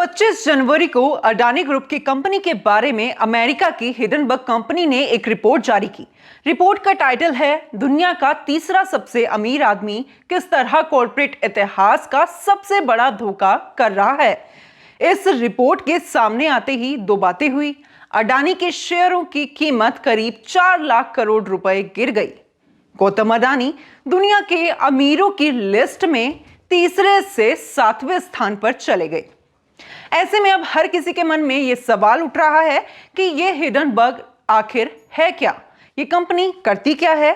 25 जनवरी को अडानी ग्रुप की कंपनी के बारे में अमेरिका की हिडनबर्ग कंपनी ने एक रिपोर्ट जारी की। रिपोर्ट का टाइटल है दुनिया का तीसरा सबसे अमीर आदमी किस तरह कॉर्पोरेट इतिहास का सबसे बड़ा धोखा कर रहा है। इस रिपोर्ट के सामने आते ही दो बातें हुई। अडानी के शेयरों की कीमत करीब 4 लाख करोड़ रुपए गिर गई। गौतम अडानी दुनिया के अमीरों की लिस्ट में तीसरे से 7वें स्थान पर चले गए। ऐसे में अब हर किसी के मन में यह सवाल उठ रहा है कि यह हिडनबर्ग आखिर है क्या, ये कंपनी करती क्या है,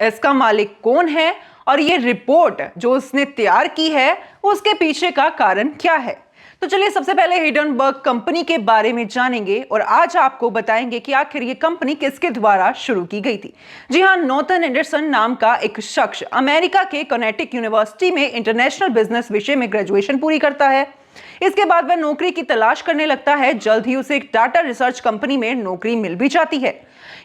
इसका मालिक कौन है और ये रिपोर्ट जो उसने तैयार की है उसके पीछे का कारण क्या है। तो चलिए सबसे पहले हिडनबर्ग कंपनी के बारे में जानेंगे और आज आपको बताएंगे कि आखिर ये कंपनी किसके द्वारा शुरू की गई थी। जी हां, नॉर्थन एंडरसन नाम का एक शख्स अमेरिका के कनेटिकट यूनिवर्सिटी में इंटरनेशनल बिजनेस विषय में ग्रेजुएशन पूरी करता है। इसके बाद वह नौकरी की तलाश करने लगता है। जल्द ही उसे एक डाटा रिसर्च कंपनी में नौकरी मिल भी जाती है।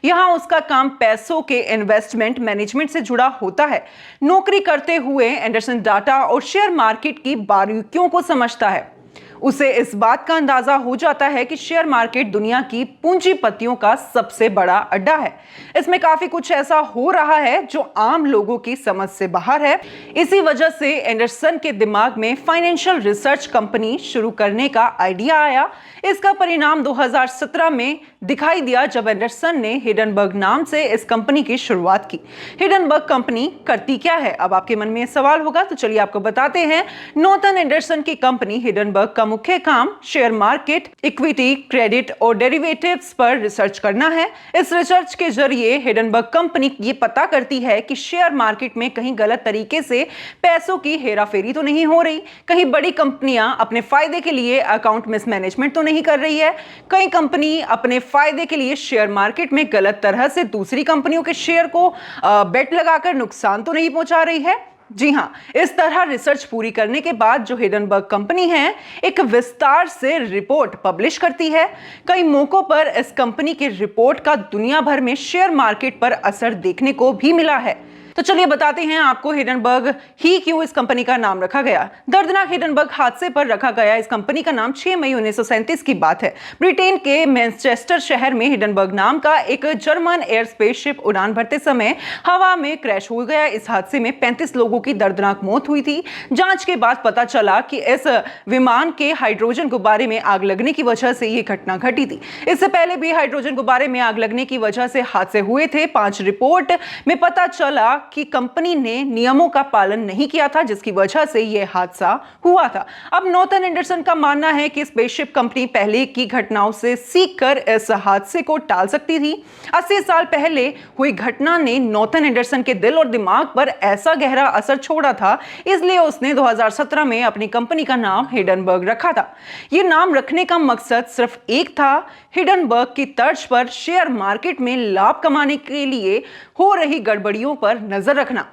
यहां उसका काम पैसों के इन्वेस्टमेंट मैनेजमेंट से जुड़ा होता है। नौकरी करते हुए एंडरसन डाटा और शेयर मार्केट की बारीकियों को समझता है। उसे इस बात का अंदाजा हो जाता है कि शेयर मार्केट दुनिया की पूंजीपतियों का सबसे बड़ा अड्डा है। इसमें काफी कुछ ऐसा हो रहा है जो आम लोगों की समझ से बाहर है। इसी वजह से एंडरसन के दिमाग में फाइनेंशियल रिसर्च कंपनी शुरू करने का आइडिया आया। इसका परिणाम 2017 में दिखाई दिया जब एंडरसन ने हिडनबर्ग नाम से इस कंपनी की शुरुआत की। हिडनबर्ग कंपनी करती क्या है, अब आपके मन में सवाल होगा, तो चलिए आपको बताते हैं। नॉर्थन एंडरसन की कंपनी हिडनबर्ग का मुख्य काम शेयर मार्केट, इक्विटी, क्रेडिट और डेरिवेटिव्स पर रिसर्च करना है। इस रिसर्च के जरिए हिडनबर्ग कंपनी ये पता करती है कि शेयर मार्केट में कहीं गलत तरीके से पैसों की हेराफेरी तो नहीं हो रही, कहीं बड़ी कंपनियां अपने फायदे के लिए अकाउंट मिसमैनेजमेंट तो नहीं कर रही है, कहीं कंपनी अपने फायदे के लिए शेयर मार्केट में गलत तरह से दूसरी कंपनियों के शेयर को बेट लगाकर नुकसान तो नहीं पहुंचा रही है। जी हां, इस तरह रिसर्च पूरी करने के बाद जो हिडनबर्ग कंपनी है एक विस्तार से रिपोर्ट पब्लिश करती है। कई मौकों पर इस कंपनी की रिपोर्ट का दुनिया भर में शेयर मार्केट पर असर देखने को भी मिला है। तो चलिए बताते हैं आपको हिडनबर्ग ही क्यों इस कंपनी का नाम रखा गया। दर्दनाक हिडनबर्ग हादसे पर रखा गया इस कंपनी का नाम 6 मई 1937 की बात है। ब्रिटेन के मैनचेस्टर शहर में हिडनबर्ग नाम का एक जर्मन एयर स्पेसशिप उड़ान भरते समय हवा में क्रैश हो गया। इस हादसे में 35 लोगों की दर्दनाक मौत हुई थी। जांच के बाद पता चला कि इस विमान के हाइड्रोजन गुब्बारे में आग लगने की वजह से यह घटना घटी थी। इससे पहले भी हाइड्रोजन गुब्बारे में आग लगने की वजह से हादसे हुए थे। 5 रिपोर्ट में पता चला कि कंपनी ने नियमों का पालन नहीं किया था, जिसकी वजह से यह हादसा हुआ था। अब नॉर्थन एंडरसन का मानना है कि स्पेसशिप कंपनी पहले की घटनाओं से सीखकर इस हादसे को टाल सकती थी। 80 साल पहले हुई घटना ने नॉर्थन एंडरसन के दिल और दिमाग पर ऐसा गहरा असर छोड़ा था, इसलिए उसने 2017 में अपनी कंपनी का नाम हिडनबर्ग रखा था। यह नाम रखने का मकसद सिर्फ एक था, हिडनबर्ग की तर्ज पर शेयर मार्केट में लाभ कमाने के लिए हो रही गड़बड़ियों पर नजर रखना,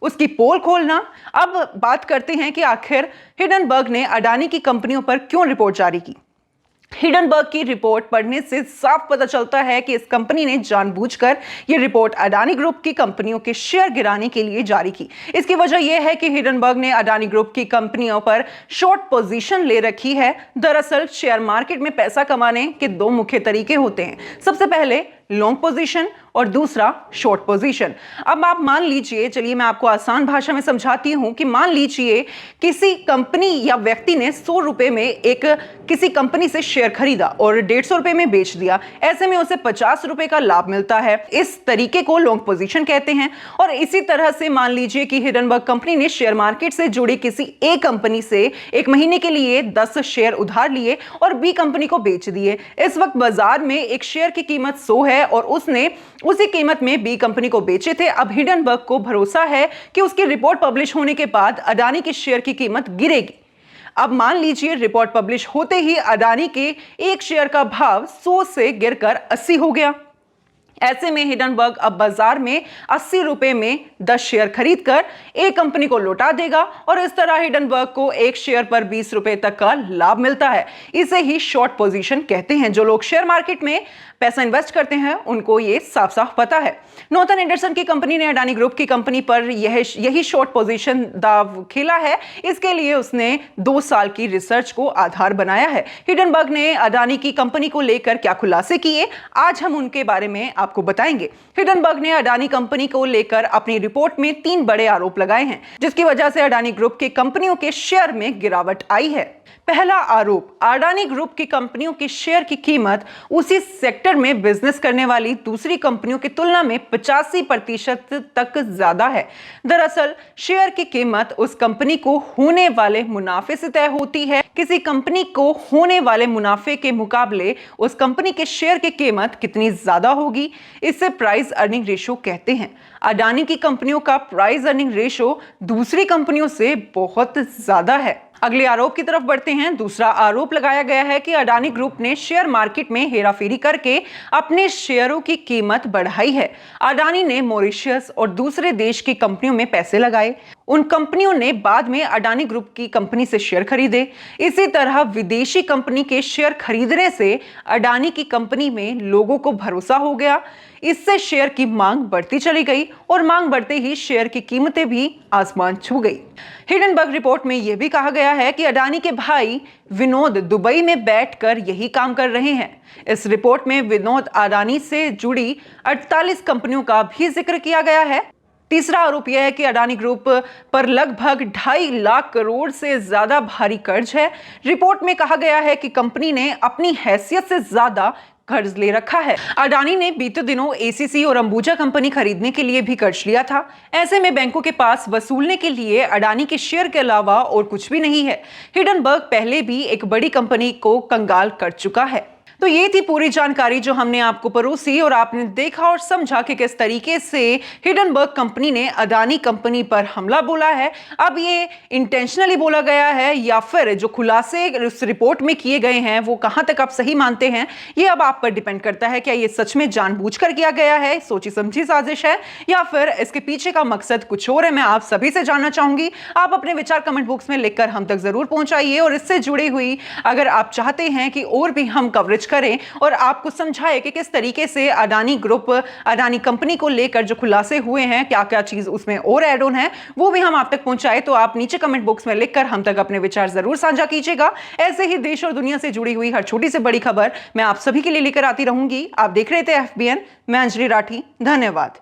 उसकी पोल खोलना। अब बात करते हैं कि आखिर हिडनबर्ग ने अडानी की कंपनियों पर क्यों रिपोर्ट जारी की। हिडनबर्ग की रिपोर्ट पढ़ने से साफ पता चलता है कि इस कंपनी ने जानबूझकर यह रिपोर्ट अडानी ग्रुप की कंपनियों के शेयर गिराने के लिए जारी की। इसकी वजह यह है कि हिडनबर्ग ने अडानी ग्रुप की कंपनियों पर शॉर्ट पोजीशन ले रखी है। दरअसल शेयर मार्केट में पैसा कमाने के 2 मुख्य तरीके होते हैं, सबसे पहले लॉन्ग पोजीशन और दूसरा शॉर्ट पोजीशन। अब आप मान लीजिए, चलिए मैं आपको आसान भाषा में समझाती हूं कि मान लीजिए किसी कंपनी या व्यक्ति ने 100 रुपए में एक किसी कंपनी से शेयर खरीदा और 150 रुपए में बेच दिया। ऐसे में उसे 50 रुपए का लाभ मिलता है। इस तरीके को लॉन्ग पोजीशन कहते हैं। और इसी तरह से मान लीजिए कि हिडनबर्ग कंपनी ने शेयर मार्केट से जुड़ी किसी ए कंपनी से 1 महीने के लिए 10 शेयर उधार लिए और बी कंपनी को बेच दिए। इस वक्त बाजार में एक शेयर की कीमत 100 है और उसने उसी कीमत में बी कंपनी को बेचे थे। अब हिडनबर्ग को भरोसा है कि उसकी रिपोर्ट पब्लिश होने के बाद अडानी के शेयर की कीमत गिरेगी। अब मान लीजिए रिपोर्ट पब्लिश होते ही अडानी के एक शेयर का भाव 100 से गिरकर 80 हो गया। ऐसे में हिडनबर्ग अब बाजार में 80 रुपए में 10 शेयर खरीदकर एक कंपनी को लौटा देगा और इस तरह हिडनबर्ग को एक शेयर पर 20 रुपए तक का लाभ मिलता है। इसे ही शॉर्ट पोजीशन कहते हैं। जो लोग शेयर मार्केट में पैसा इन्वेस्ट करते हैं उनको ये साफ साफ पता है। नॉर्थन एंडरसन की कंपनी ने अडानी ग्रुप की कंपनी पर यही शॉर्ट पोजीशन दाव खेला है। इसके लिए उसने 2 साल की रिसर्च को आधार बनाया है। हिडनबर्ग ने अडानी की कंपनी को लेकर क्या खुलासे किए, आज हम उनके बारे में आपको बताएंगे। हिडनबर्ग ने अडानी कंपनी को लेकर अपनी रिपोर्ट में 3 बड़े आरोप लगाए हैं, जिसकी वजह से अडानी ग्रुप की कंपनियों के शेयर में गिरावट आई है। पहला आरोप, अडानी ग्रुप की कंपनियों की शेयर की कीमत उसी सेक्टर में बिजनेस करने वाली दूसरी कंपनियों की तुलना में 85% तक ज्यादा है। दरअसल शेयर की कीमत उस कंपनी को होने वाले मुनाफे से तय होती है। किसी कंपनी को होने वाले मुनाफे के मुकाबले उस कंपनी के शेयर की कीमत कितनी ज्यादा होगी, इससे प्राइस अर्निंग रेशो कहते हैं। अडानी की कंपनियों का प्राइस अर्निंग रेशो दूसरी कंपनियों से बहुत ज्यादा है। अगले आरोप की तरफ बढ़ते हैं। दूसरा आरोप लगाया गया है कि अडानी ग्रुप ने शेयर मार्केट में हेराफेरी करके अपने शेयरों की कीमत बढ़ाई है। अडानी ने मॉरिशस और दूसरे देश की कंपनियों में पैसे लगाए। उन कंपनियों ने बाद में अडानी ग्रुप की कंपनी से शेयर खरीदे। इसी तरह विदेशी कंपनी के शेयर खरीदने से अडानी की कंपनी में लोगों को भरोसा हो गया। इससे शेयर की मांग बढ़ती चली गई और मांग बढ़ते ही शेयर की कीमतें भी आसमान छू गई। हिडनबर्ग रिपोर्ट में यह भी कहा गया है कि अडानी के भाई विनोद दुबई में बैठकर यही काम कर रहे हैं। इस रिपोर्ट में विनोद अडानी से जुड़ी 48 कंपनियों का भी जिक्र किया गया है। तीसरा आरोप यह है कि अडानी ग्रुप पर लगभग 2.5 लाख करोड़ से ज्यादा भारी कर्ज है। रिपोर्ट में कहा गया है कि कंपनी ने अपनी हैसियत से ज्यादा कर्ज ले रखा है। अडानी ने बीते दिनों एसीसी और अंबुजा कंपनी खरीदने के लिए भी कर्ज लिया था। ऐसे में बैंकों के पास वसूलने के लिए अडानी के शेयर के अलावा और कुछ भी नहीं है। हिडनबर्ग पहले भी एक बड़ी कंपनी को कंगाल कर चुका है। तो ये थी पूरी जानकारी जो हमने आपको परोसी और आपने देखा और समझा कि किस तरीके से हिडनबर्ग कंपनी ने अडानी कंपनी पर हमला बोला है। अब ये इंटेंशनली बोला गया है या फिर जो खुलासे इस रिपोर्ट में किए गए हैं वो कहां तक आप सही मानते हैं, ये अब आप पर डिपेंड करता है। क्या ये सच में जानबूझकर किया गया है, सोची समझी साजिश है, या फिर इसके पीछे का मकसद कुछ और है? मैं आप सभी से जानना चाहूंगी। आप अपने विचार कमेंट बॉक्स में लिखकर हम तक जरूर पहुंचाइए और इससे जुड़ी हुई अगर आप चाहते हैं कि और भी हम कवरेज करें और आपको समझाएं कि किस तरीके से अडानी ग्रुप, अडानी कंपनी को लेकर जो खुलासे हुए हैं, क्या क्या चीज उसमें और ऐड ऑन है, वो भी हम आप तक पहुंचाए, तो आप नीचे कमेंट बॉक्स में लिखकर हम तक अपने विचार जरूर साझा कीजिएगा। ऐसे ही देश और दुनिया से जुड़ी हुई हर छोटी से बड़ी खबर मैं आप सभी के लिए लेकर आती रहूंगी। आप देख रहे थे FBN, मैं अंजलि राठी। धन्यवाद।